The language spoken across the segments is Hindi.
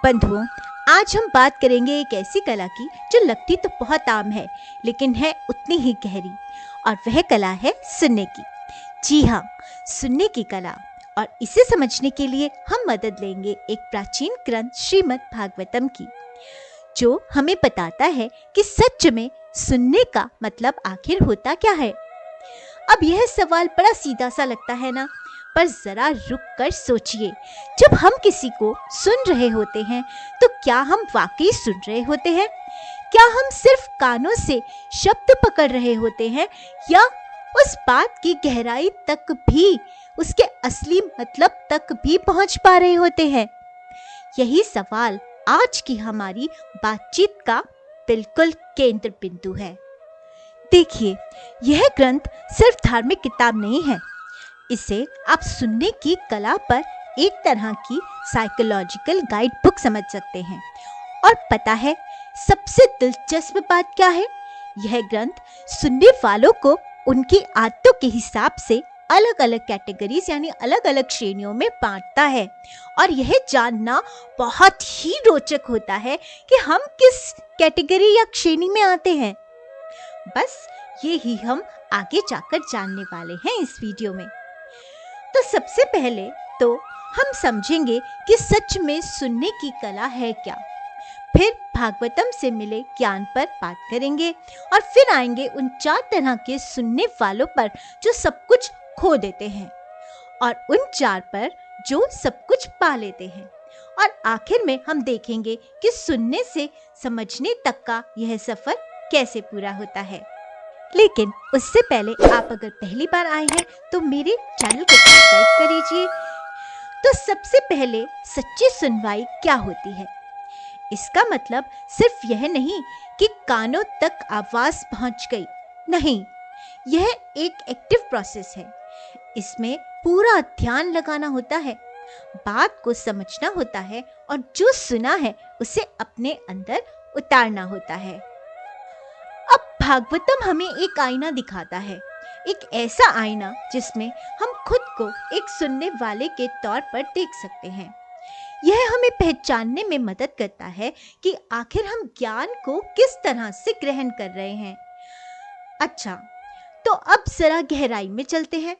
बंधुओं, आज हम बात करेंगे एक ऐसी कला की जो लगती तो बहुत आम है लेकिन है उतनी ही गहरी, और वह कला है सुनने की। जी हाँ, सुनने की कला। और इसे समझने के लिए हम मदद लेंगे एक प्राचीन ग्रंथ श्रीमद् भागवतम की, जो हमें बताता है कि सच में सुनने का मतलब आखिर होता क्या है। अब यह सवाल बड़ा सीधा सा लगता है ना, पर जरा रुक कर सोचिए। जब हम किसी को सुन रहे होते हैं तो क्या हम वाकई सुन रहे होते हैं? क्या हम सिर्फ कानों से शब्द पकड़ रहे होते हैं, या उस बात की गहराई तक भी, उसके असली मतलब तक भी पहुंच पा रहे होते हैं? यही सवाल आज की हमारी बातचीत का बिल्कुल केंद्र बिंदु है। देखिए, यह ग्रंथ सिर्फ धार्मिक किताब नहीं है। इसे आप सुनने की कला पर एक तरह की साइकोलॉजिकल गाइड बुक समझ सकते हैं। और पता है सबसे दिलचस्प बात क्या है? यह ग्रंथ सुनने वालों को उनकी आदतों के हिसाब से अलग अलग कैटेगरीज यानी अलग अलग श्रेणियों में बांटता है। और यह जानना बहुत ही रोचक होता है कि हम किस कैटेगरी या श्रेणी में आते हैं। बस ये ही हम आगे जाकर जानने वाले हैं इस वीडियो में। तो सबसे पहले तो हम समझेंगे कि सच में सुनने की कला है क्या। फिर भागवतम से मिले ज्ञान पर बात करेंगे, और फिर आएंगे उन 4 तरह के सुनने वालों पर जो सब कुछ खो देते हैं, और उन 4 पर जो सब कुछ पा लेते हैं। और आखिर में हम देखेंगे कि सुनने से समझने तक का यह सफर कैसे पूरा होता है। लेकिन उससे पहले आप अगर पहली बार आए हैं तो मेरे चैनल को सब्सक्राइब कर लीजिए। तो सबसे पहले सच्ची सुनवाई क्या होती है? इसका मतलब सिर्फ यह नहीं कि कानों तक आवाज पहुंच गई। नहीं, यह एक एक्टिव प्रोसेस है। इसमें पूरा ध्यान लगाना होता है, बात को समझना होता है, और जो सुना है उसे अपने अंदर उतारना होता है। अब भागवतम हमें एक आईना दिखाता है, एक ऐसा आईना जिसमें हम खुद को एक सुनने वाले के तौर पर देख सकते हैं। यह हमें पहचानने में मदद करता है कि आखिर हम ज्ञान को किस तरह से ग्रहण कर रहे हैं। अच्छा, तो अब जरा गहराई में चलते हैं।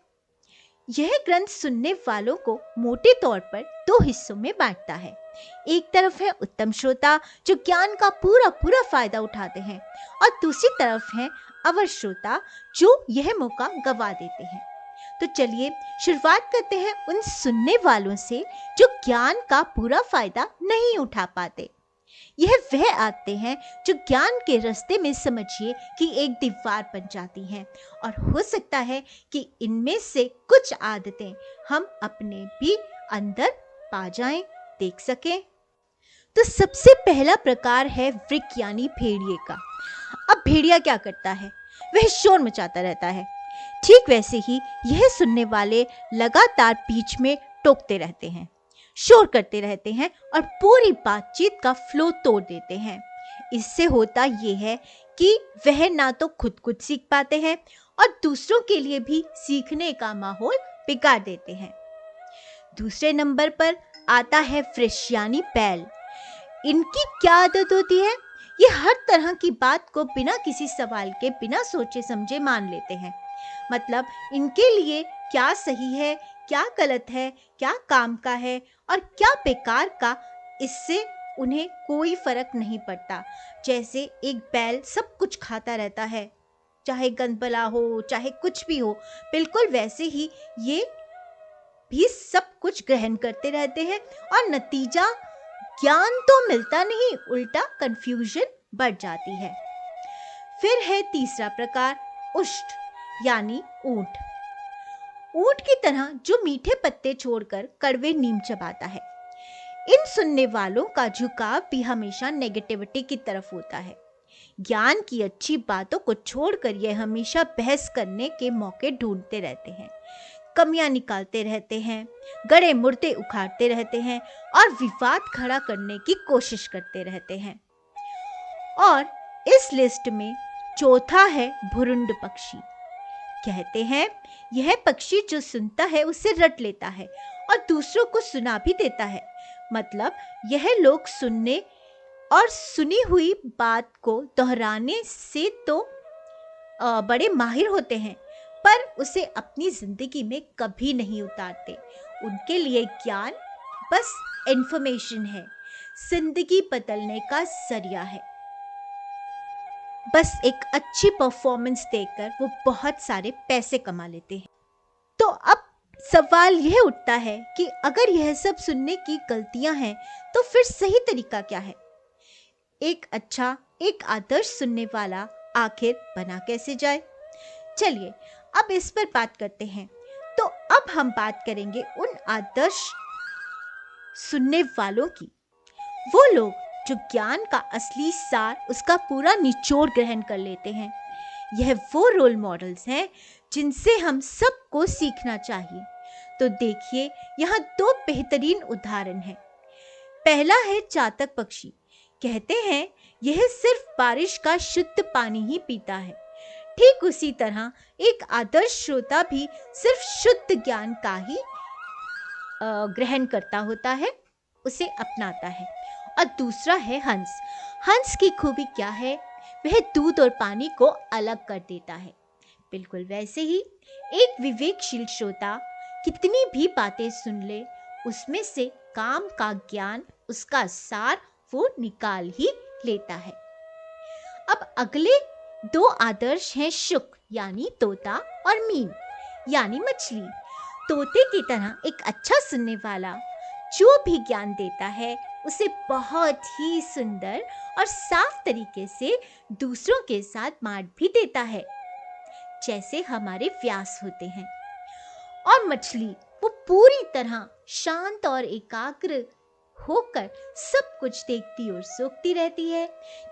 यह ग्रंथ सुनने वालों को मोटे तौर पर 2 हिस्सों में बांटता है। एक तरफ है उत्तम श्रोता जो ज्ञान का पूरा फायदा उठाते हैं, और दूसरी तरफ है अवर श्रोता जो यह मौका गवा देते हैं। तो चलिए शुरुआत करते हैं उन सुनने वालों से जो ज्ञान का पूरा फायदा नहीं उठा पाते। यह वह आते हैं जो ज्ञान के रास्ते में समझिए कि एक दीवार बन जाती हैं, और हो सकता है कि इनमें से कुछ आदतें हम अपने भी अंदर पा जाएं, देख सकें। तो सबसे पहला प्रकार है वृक यानी भेड़िए का। अब भेड़िया क्या करता है? वह शोर मचाता रहता है। ठीक वैसे ही यह सुनने वाले लगातार बीच में टोकते रहते हैं, शोर करते रहते हैं, और पूरी बातचीत का फ्लो तोड़ देते हैं। इससे होता यह है कि वह ना तो खुद सीख पाते हैं और दूसरों के लिए भी सीखने का माहौल बिगाड़ देते हैं। दूसरे नंबर पर आता है वृष यानी बैल। इनकी क्या आदत होती है? ये हर तरह की बात को बिना किसी सवाल के, बिना सोचे समझे मान लेते हैं। मतलब इनके लिए क्या सही है, क्या गलत है, क्या काम का है और क्या बेकार का, इससे उन्हें कोई फर्क नहीं पड़ता। जैसे एक बैल सब कुछ खाता रहता है, चाहे गंदबला हो, चाहे कुछ भी हो, बिल्कुल वैसे ही ये भी सब कुछ ग्रहण करते रहते हैं, और नतीजा ज्ञान तो मिलता नहीं, उल्टा कंफ्यूजन बढ़ जाती है। फिर है तीसरा प्रकार उष्ट यानी ऊंट। ऊंट की तरह जो मीठे पत्ते छोड़कर कड़वे नीम चबाता है। इन सुनने वालों का झुकाव भी हमेशा नेगेटिविटी की तरफ होता है। ज्ञान की अच्छी बातों को छोड़कर यह हमेशा बहस करने के मौके ढूंढते रहते हैं, कमियां निकालते रहते हैं, गड़े मुर्दे उखाड़ते रहते हैं, और विवाद खड़ा करने की कोशिश करते रहते हैं। और इस लिस्ट में चौथा है भुरुंड पक्षी। कहते हैं यह पक्षी जो सुनता है उसे रट लेता है और दूसरों को सुना भी देता है। मतलब यह लोग सुनने और सुनी हुई बात को दोहराने से तो बड़े माहिर होते हैं, पर उसे अपनी जिंदगी में कभी नहीं उतारते। उनके लिए ज्ञान बस इंफॉर्मेशन है, जिंदगी बदलने का जरिया है। बस एक अच्छी परफॉर्मेंस देकर वो बहुत सारे पैसे कमा लेते हैं। तो अब सवाल यह उठता है कि अगर यह सब सुनने की गलतियां हैं तो फिर सही तरीका क्या है? एक आदर्श सुनने वाला आखिर बना कैसे जाए? चलिए अब इस पर बात करते हैं। तो अब हम बात करेंगे उन आदर्श सुनने वालों की, वो लोग जो ज्ञान का असली सार, उसका पूरा निचोड़ ग्रहण कर लेते हैं। यह वो रोल मॉडल्स हैं जिनसे हम सबको सीखना चाहिए। तो देखिए, यहाँ 2 बेहतरीन उदाहरण हैं। पहला है चातक पक्षी। कहते हैं यह सिर्फ बारिश का शुद्ध पानी ही पीता है। ठीक उसी तरह एक आदर्श श्रोता भी सिर्फ शुद्ध ज्ञान का ही ग्रहण करता होता है, उसे अपनाता है। और दूसरा है हंस। हंस की खूबी क्या है? वह दूध और पानी को अलग कर देता है। बिल्कुल वैसे ही एक विवेकशील श्रोता कितनी भी बातें सुन ले, उसमें से काम का ज्ञान, उसका सार वो निकाल ही लेता है। अब अगले 2 आदर्श हैं शुक यानी तोता और मीन यानी मछली। तोते की तरह एक अच्छा सुनने वाला जो भी ज्ञान देता है उसे बहुत ही सुंदर और साफ तरीके से दूसरों के साथ बांट भी देता है, जैसे हमारे व्यास होते हैं। और मछली वो पूरी तरह शांत और एकाग्र होकर सब कुछ देखती और सोचती रहती है।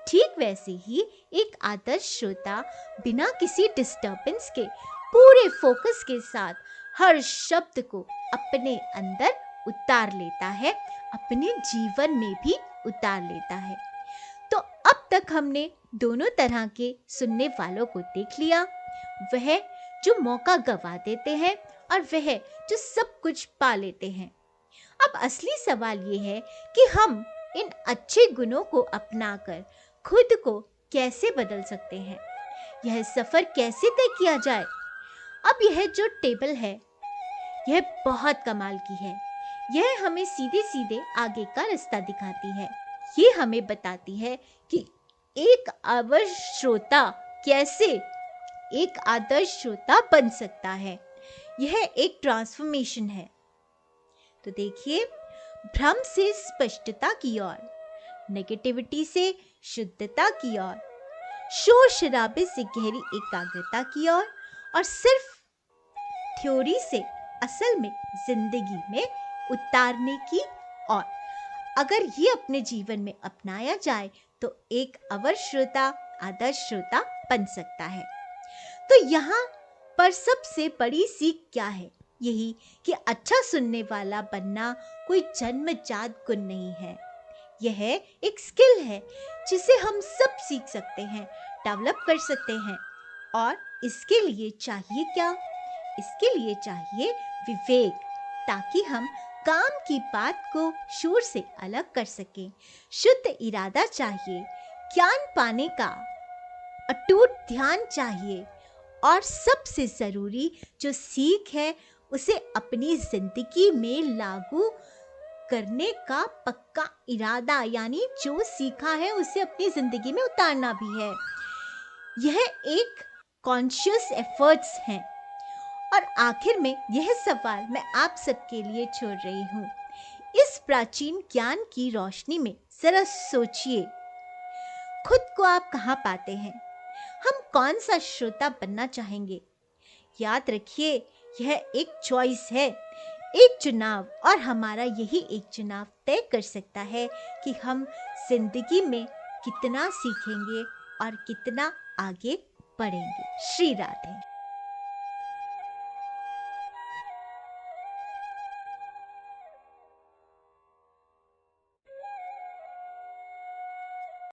ठीक वैसे ही एक आदर्श श्रोता बिना किसी डिस्टर्बेंस के पूरे फोकस के साथ हर शब्द को अपने अंदर उतार लेता है, अपने जीवन में भी उतार लेता है। तो अब तक हमने दोनों तरह के सुनने वालों को देख लिया, वह जो मौका गवा देते हैं और वह जो सब कुछ पा लेते हैं। अब असली सवाल ये है कि हम इन अच्छे गुणों को अपनाकर खुद को कैसे बदल सकते हैं, यह सफर कैसे तय किया जाए। अब यह जो टेबल है यह बहुत कमाल की है। यह हमें सीधे सीधे आगे का रास्ता दिखाती है। ये हमें बताती है कि एक आदर्श श्रोता कैसे एक आदर्श श्रोता बन सकता है। यह एक ट्रांसफॉर्मेशन है। तो देखिए, भ्रम से स्पष्टता की ओर, नेगेटिविटी से शुद्धता की ओर, शोर शराबे से गहरी एकाग्रता की ओर, और सिर्फ थ्योरी से असल में जिंदगी में उतारने की ओर। अगर ये अपने जीवन में अपनाया जाए तो एक आदर्श श्रोता बन सकता है। तो यहाँ पर सबसे बड़ी सीख क्या है? यही कि अच्छा सुनने वाला बनना कोई जन्मजात गुण नहीं है। यह एक स्किल है जिसे हम सब सीख सकते हैं, डेवलप कर सकते हैं। और इसके लिए चाहिए क्या? इसके लिए चाहिए विवेक, ताकि हम काम की बात को शोर से अलग कर सकें। शुद्ध इरादा चाहिए, ज्ञान पाने का अटूट ध्यान चाहिए, और सबसे जरूरी जो सीख है उसे अपनी जिंदगी में लागू करने का पक्का इरादा, यानी जो सीखा है उसे अपनी जिंदगी में उतारना भी है। यह एक कॉन्शियस एफर्ट्स हैं। और आखिर में यह सवाल मैं आप सबके लिए छोड़ रही हूँ। इस प्राचीन ज्ञान की रोशनी में जरा सोचिए, खुद को आप कहाँ पाते हैं? हम कौन सा श्रोता बनना चाहेंगे? याद रखिए, यह एक चॉइस है, एक चुनाव, और हमारा यही एक चुनाव तय कर सकता है कि हम जिंदगी में कितना सीखेंगे और कितना आगे बढ़ेंगे। श्री राधे।